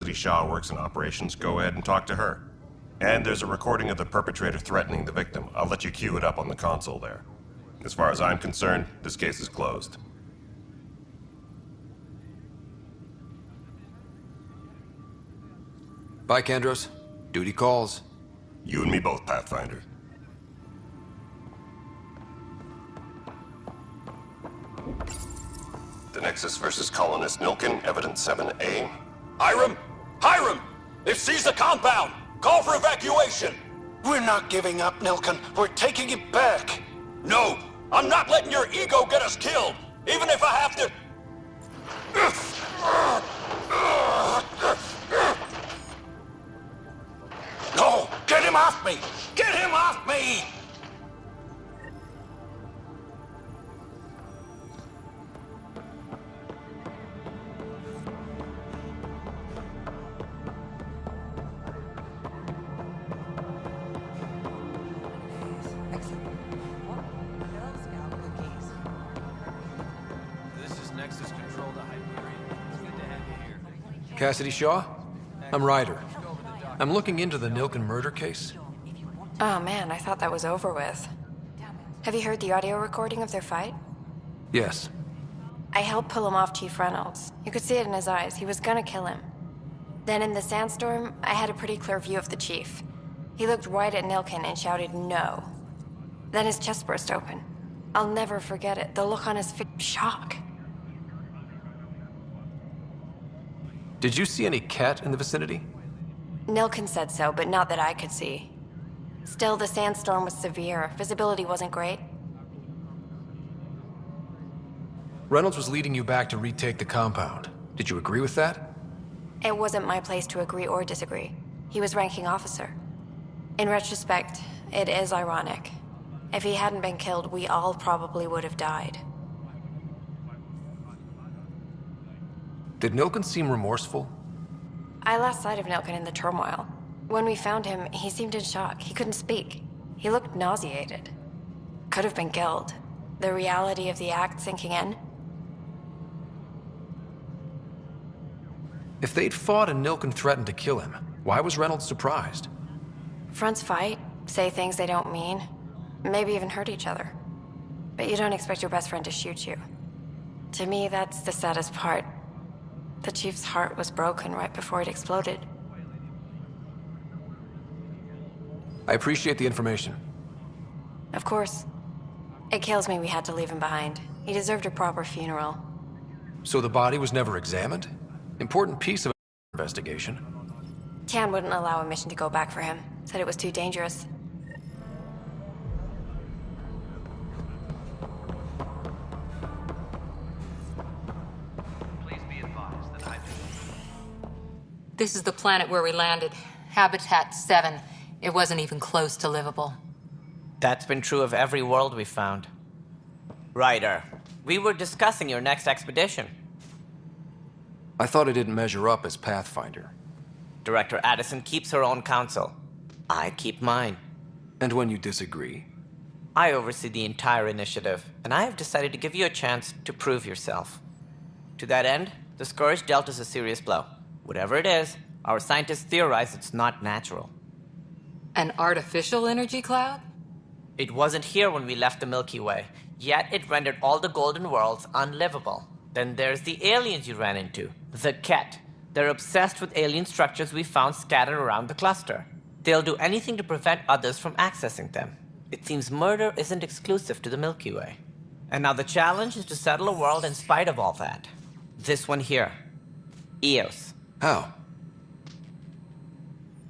Cassidy Shaw works in operations, go ahead and talk to her. And there's a recording of the perpetrator threatening the victim. I'll let you cue it up on the console there. As far as I'm concerned, this case is closed. Bye, Kandros. Duty calls. You and me both, Pathfinder. The Nexus versus Colonist Nilkin, Evidence 7A. Hiram! Hiram! They've seized the compound! Call for evacuation! We're not giving up, Nilkin. We're taking it back. No! I'm not letting your ego get us killed! Even if I have to... No! Get him off me! Get him off me! Cassidy Shaw? I'm Ryder. I'm looking into the Nilkin murder case. Oh man, I thought that was over with. Have you heard the audio recording of their fight? Yes. I helped pull him off Chief Reynolds. You could see it in his eyes. He was gonna kill him. Then in the sandstorm, I had a pretty clear view of the chief. He looked right at Nilkin and shouted no. Then his chest burst open. I'll never forget it. The look on his face, shock. Did you see any cat in the vicinity? Nilkin said so, but not that I could see. Still, the sandstorm was severe. Visibility wasn't great. Reynolds was leading you back to retake the compound. Did you agree with that? It wasn't my place to agree or disagree. He was ranking officer. In retrospect, it is ironic. If he hadn't been killed, we all probably would have died. Did Nilkin seem remorseful? I lost sight of Nilkin in the turmoil. When we found him, he seemed in shock. He couldn't speak. He looked nauseated. Could have been killed. The reality of the act sinking in. If they'd fought and Nilkin threatened to kill him, why was Reynolds surprised? Fronts fight, say things they don't mean, maybe even hurt each other. But you don't expect your best friend to shoot you. To me, that's the saddest part. The chief's heart was broken right before it exploded. I appreciate the information. Of course. It kills me we had to leave him behind. He deserved a proper funeral. So the body was never examined? Important piece of investigation. Tian wouldn't allow a mission to go back for him. Said it was too dangerous. This is the planet where we landed. Habitat 7. It wasn't even close to livable. That's been true of every world we found. Ryder, we were discussing your next expedition. I thought I didn't measure up as Pathfinder. Director Addison keeps her own counsel. I keep mine. And when you disagree? I oversee the entire initiative, and I have decided to give you a chance to prove yourself. To that end, the Scourge dealt us a serious blow. Whatever it is, our scientists theorize it's not natural. An artificial energy cloud? It wasn't here when we left the Milky Way, yet it rendered all the golden worlds unlivable. Then there's the aliens you ran into, the Ket. They're obsessed with alien structures we found scattered around the cluster. They'll do anything to prevent others from accessing them. It seems murder isn't exclusive to the Milky Way. And now the challenge is to settle a world in spite of all that. This one here. Eos. How?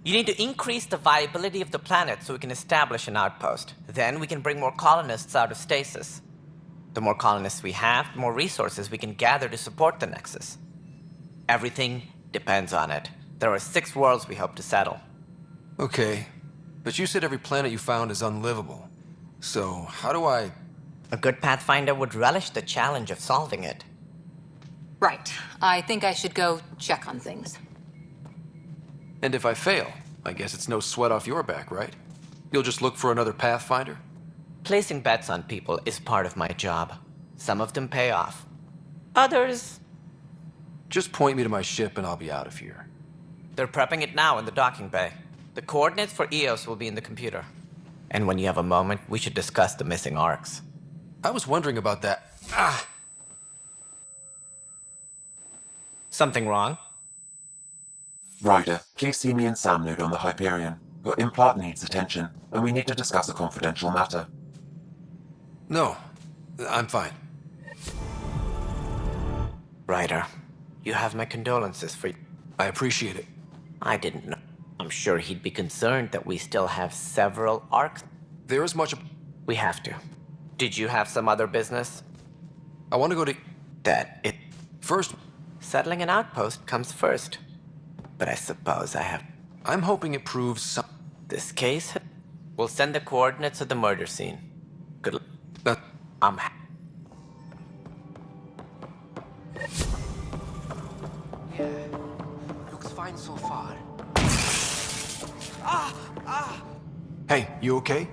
You need to increase the viability of the planet so we can establish an outpost. Then we can bring more colonists out of stasis. The more colonists we have, the more resources we can gather to support the Nexus. Everything depends on it. There are 6 worlds we hope to settle. Okay, but you said every planet you found is unlivable. So, how do I... A good Pathfinder would relish the challenge of solving it. Right. I think I should go check on things. And if I fail, I guess it's no sweat off your back, right? You'll just look for another Pathfinder? Placing bets on people is part of my job. Some of them pay off. Others... Just point me to my ship and I'll be out of here. They're prepping it now in the docking bay. The coordinates for EOS will be in the computer. And when you have a moment, we should discuss the missing arcs. I was wondering about that. Something wrong? Ryder, please see me and Sam Node on the Hyperion. Your implant needs attention, and we need to discuss a confidential matter. No, I'm fine. Ryder, you have my condolences for... I appreciate it. I didn't know. I'm sure he'd be concerned that we still have several arcs. There is much... We have to. Did you have some other business? I want to go to... That it... First, Settling an outpost comes first. But I suppose I have... I'm hoping it proves some... This case? We'll send the coordinates of the murder scene. Good luck. That... I'm... Looks fine so far. Hey, you okay?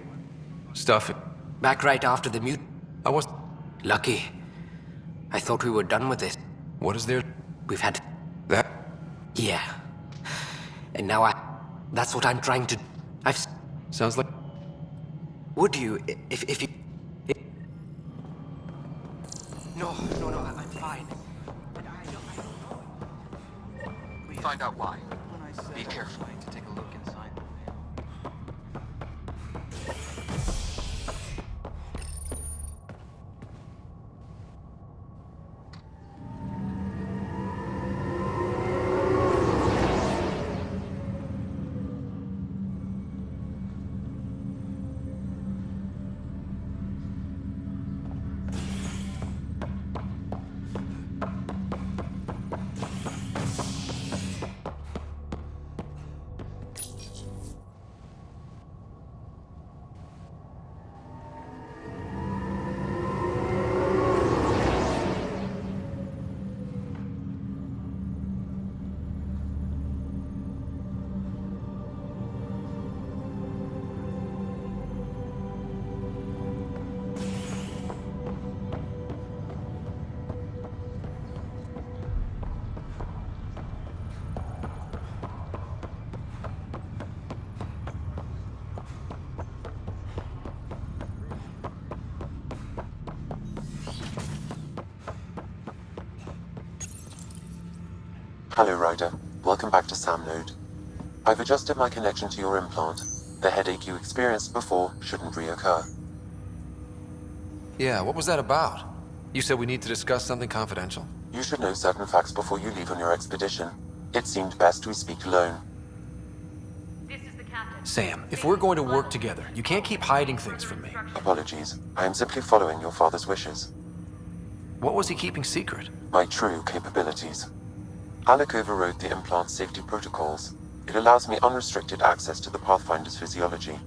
Stuff it. Back right after the mute. I was... Lucky. I thought we were done with this. What is there? We've had... That... Yeah. And now That's what I'm trying to... Sounds like... Would you, if you... No, I'm fine. Find out why. Be careful. To take a look inside. Hello, Ryder. Welcome back to Sam Node. I've adjusted my connection to your implant. The headache you experienced before shouldn't reoccur. Yeah, what was that about? You said we need to discuss something confidential. You should know certain facts before you leave on your expedition. It seemed best we speak alone. Sam, if we're going to work together, you can't keep hiding things from me. Apologies. I am simply following your father's wishes. What was he keeping secret? My true capabilities. Alec overrode the implant's safety protocols. It allows me unrestricted access to the Pathfinder's physiology.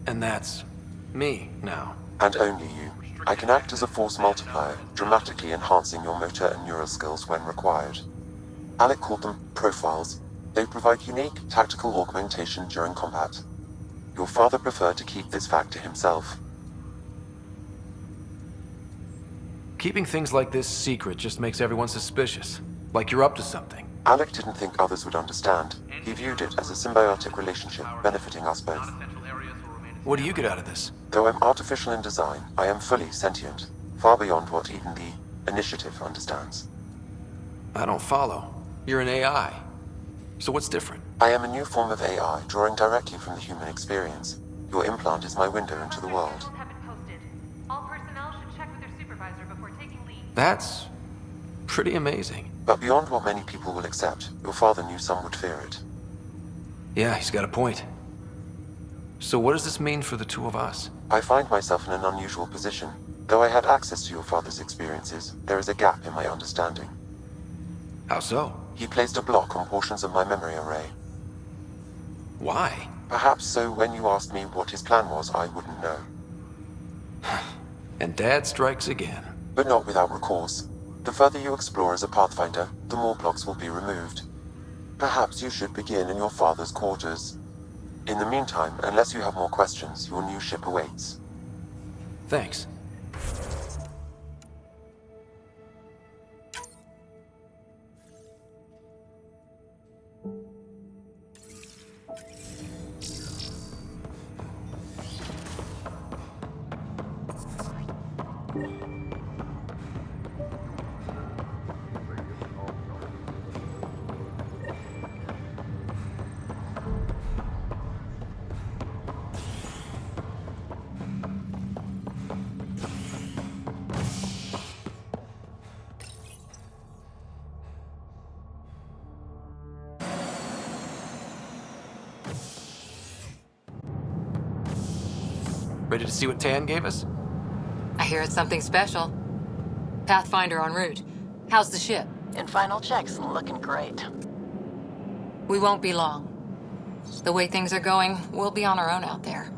And that's... me, now. And only you. I can act as a force multiplier, dramatically enhancing your motor and neural skills when required. Alec called them profiles. They provide unique tactical augmentation during combat. Your father preferred to keep this fact to himself. Keeping things like this secret just makes everyone suspicious. Like you're up to something. Alec didn't think others would understand. He viewed it as a symbiotic relationship, benefiting us both. What do you get out of this? Though I'm artificial in design, I am fully sentient, far beyond what even the Initiative understands. I don't follow. You're an AI. So what's different? I am a new form of AI, drawing directly from the human experience. Your implant is my window into the world. That's... pretty amazing. But beyond what many people will accept, your father knew some would fear it. Yeah, he's got a point. So what does this mean for the two of us? I find myself in an unusual position. Though I had access to your father's experiences, there is a gap in my understanding. How so? He placed a block on portions of my memory array. Why? Perhaps so when you asked me what his plan was, I wouldn't know. And Dad strikes again. But not without recourse. The further you explore as a Pathfinder, the more blocks will be removed. Perhaps you should begin in your father's quarters. In the meantime, unless you have more questions, your new ship awaits. Thanks. Ready to see what Tan gave us? I hear it's something special. Pathfinder en route. How's the ship? In final checks, looking great. We won't be long. The way things are going, we'll be on our own out there.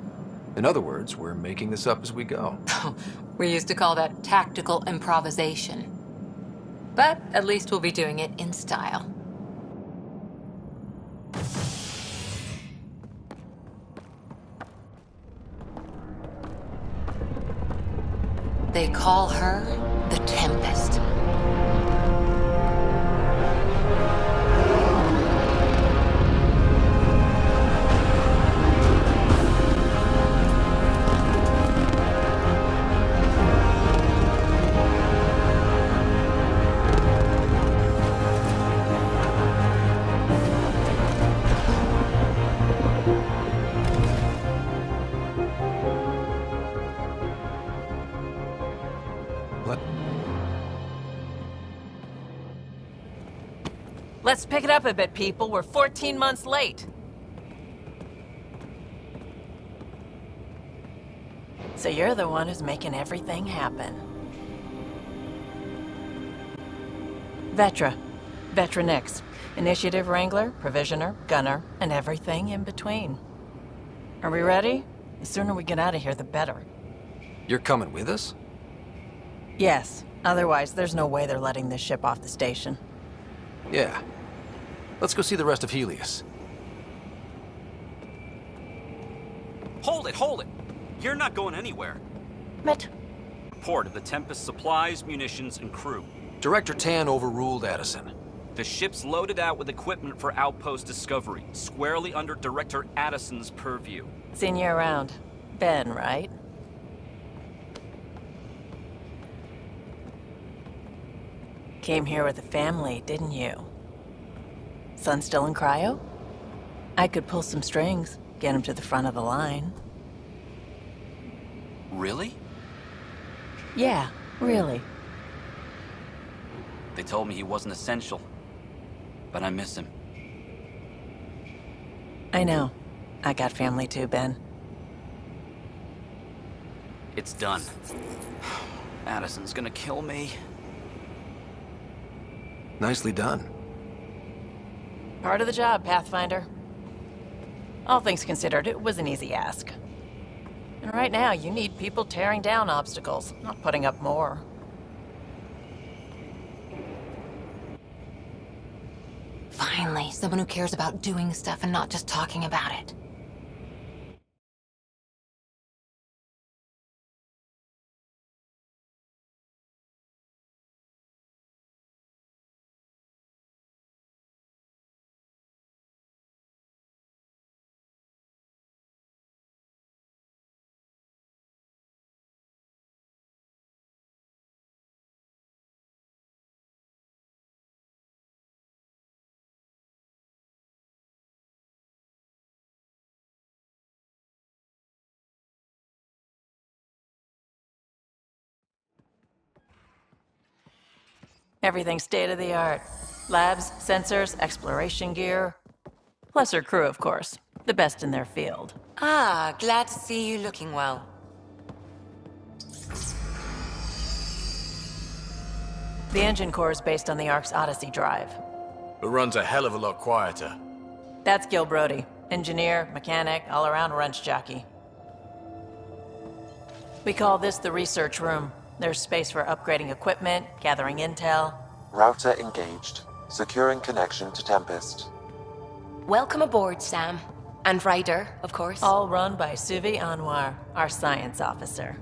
In other words, we're making this up as we go. We used to call that tactical improvisation. But at least we'll be doing it in style. They call her the Tempest. Let's pick it up a bit, people. We're 14 months late. So you're the one who's making everything happen. Vetra. Vetra Nix. Initiative Wrangler, Provisioner, Gunner, and everything in between. Are we ready? The sooner we get out of here, the better. You're coming with us? Yes. Otherwise, there's no way they're letting this ship off the station. Yeah. Let's go see the rest of Helios. Hold it! You're not going anywhere. Met. Report of the Tempest supplies, munitions, and crew. Director Tan overruled Addison. The ship's loaded out with equipment for outpost discovery, squarely under Director Addison's purview. Seen you around. Ben, right? Came here with a family, didn't you? Son still in cryo? I could pull some strings, get him to the front of the line. Really? Yeah, really. They told me he wasn't essential, but I miss him. I know. I got family too, Ben. It's done. Addison's gonna kill me. Nicely done. Part of the job, Pathfinder. All things considered, it was an easy ask. And right now, you need people tearing down obstacles, not putting up more. Finally, someone who cares about doing stuff and not just talking about it. Everything's state-of-the-art. Labs, sensors, exploration gear. Plus her crew, of course. The best in their field. Ah, glad to see you looking well. The engine core is based on the Ark's Odyssey drive. It runs a hell of a lot quieter. That's Gil Brody. Engineer, mechanic, all-around wrench jockey. We call this the research room. There's space for upgrading equipment, gathering intel. Router engaged. Securing connection to Tempest. Welcome aboard, Sam. And Ryder, of course. All run by Suvi Anwar, our science officer.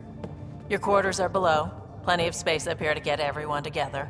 Your quarters are below. Plenty of space up here to get everyone together.